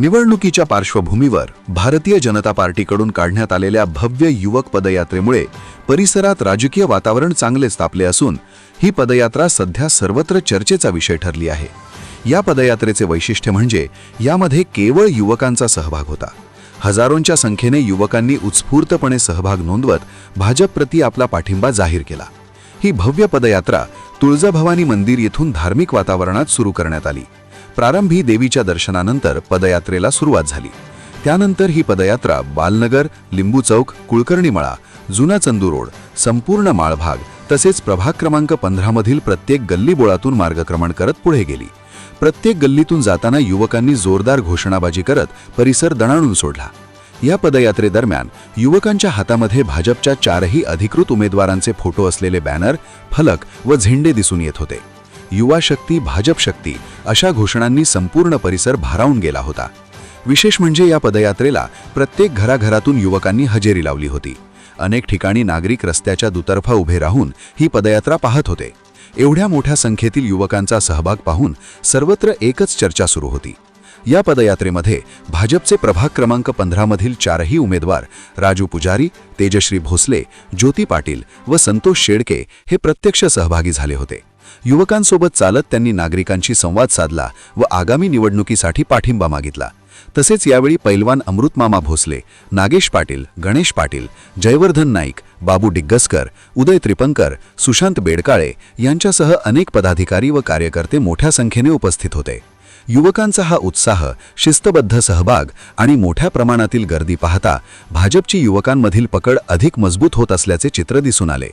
निवडणुकीच्या पार्श्वभूमीवर भारतीय जनता पार्टीकडून काढण्यात आलेल्या भव्य युवक पदयात्रेमुळे परिसरात राजकीय वातावरण चांगलेच तापले असून ही पदयात्रा सध्या सर्वत्र चर्चेचा विषय ठरली आहे। या पदयात्रेचे वैशिष्ट्य म्हणजे यामध्ये केवळ युवकांचा सहभाग होता। हजारोंच्या संख्येने युवकांनी उत्स्फूर्तपणे सहभाग नोंदवत भाजपप्रती आपला पाठिंबा जाहीर केला। ही भव्य पदयात्रा तुळजाभवानी मंदिर येथून धार्मिक वातावरणात सुरू करण्यात आली। प्रारंभी देवीच्या दर्शनानंतर पदयात्रेला सुरुवात झाली। त्यानंतर ही पदयात्रा बालनगर, लिंबू चौक, कुळकर्णी मळा, जुना चंदू रोड, संपूर्ण माळभाग तसेच प्रभाग क्रमांक 15 मधील प्रत्येक गल्लीबोळातून मार्गक्रमण करत पुढे गेली। प्रत्येक गल्लीतून जाताना युवकांनी जोरदार घोषणाबाजी करत परिसर दणाणून सोडला। या पदयात्रेदरम्यान युवकांच्या हातामध्ये भाजपच्या 4ही अधिकृत उमेदवारांचे फोटो असलेले बॅनर, फलक व झेंडे दिसून येत होते। युवा शक्ती, भाजप शक्ती अशा घोषणांनी संपूर्ण परिसर भारावून गेला होता। विशेष म्हणजे या पदयात्रेला प्रत्येक घराघरातून युवकांनी हजेरी लावली होती। अनेक ठिकाणी नागरिक रस्त्याच्या दुतर्फा उभे राहून ही पदयात्रा पाहत होते। एवढ्या मोठ्या संख्येतील युवकांचा सहभाग पाहून सर्वत्र एकच चर्चा सुरू होती। या पदयात्रेमध्ये भाजपचे प्रभाग क्रमांक 15 मधील 4ही उमेदवार राजू पुजारी, तेजश्री भोसले, ज्योती पाटील व संतोष शेळके हे प्रत्यक्ष सहभागी झाले होते। युवकांसोबत चालत त्यांनी नागरिकांशी संवाद साधला व आगामी निवडणुकीसाठी पाठिंबा मागितला। तसेच यावेळी पैलवान अमृतमामा भोसले, नागेश पाटील, गणेश पाटील, जयवर्धन नाईक, बाबू डिग्गसकर, उदय त्रिपंकर, सुशांत बेडकाळे यांच्यासह अनेक पदाधिकारी व कार्यकर्ते मोठ्या संख्येने उपस्थित होते। युवकांचा हा उत्साह, शिस्तबद्ध सहभाग आणि मोठ्या प्रमाणातील गर्दी पाहता भाजपची युवकांमधील पकड अधिक मजबूत होत असल्याचे चित्र दिसून आले।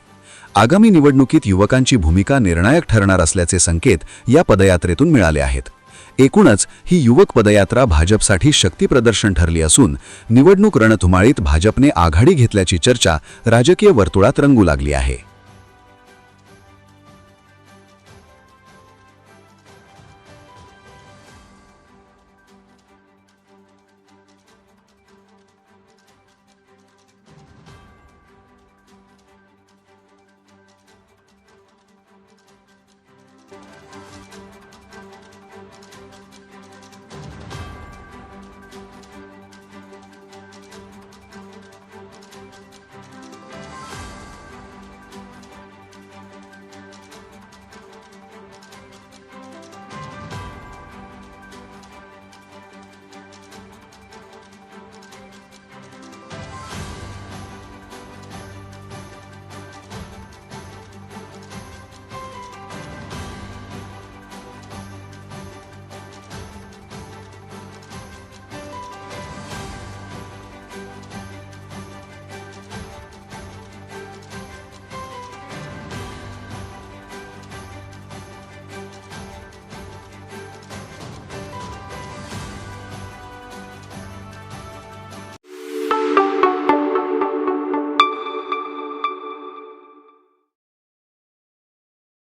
आगामी निवडणुकीत युवकांची भूमिका निर्णायक ठरणार असल्याचे संकेत या पदयात्रेतून मिळाले आहेत। एकूणच ही युवक पदयात्रा भाजपसाठी शक्तीप्रदर्शन ठरली असून निवडणूक रणधुमाळीत भाजपने आघाडी घेतल्याची चर्चा राजकीय वर्तुळात रंगू लागली आहे।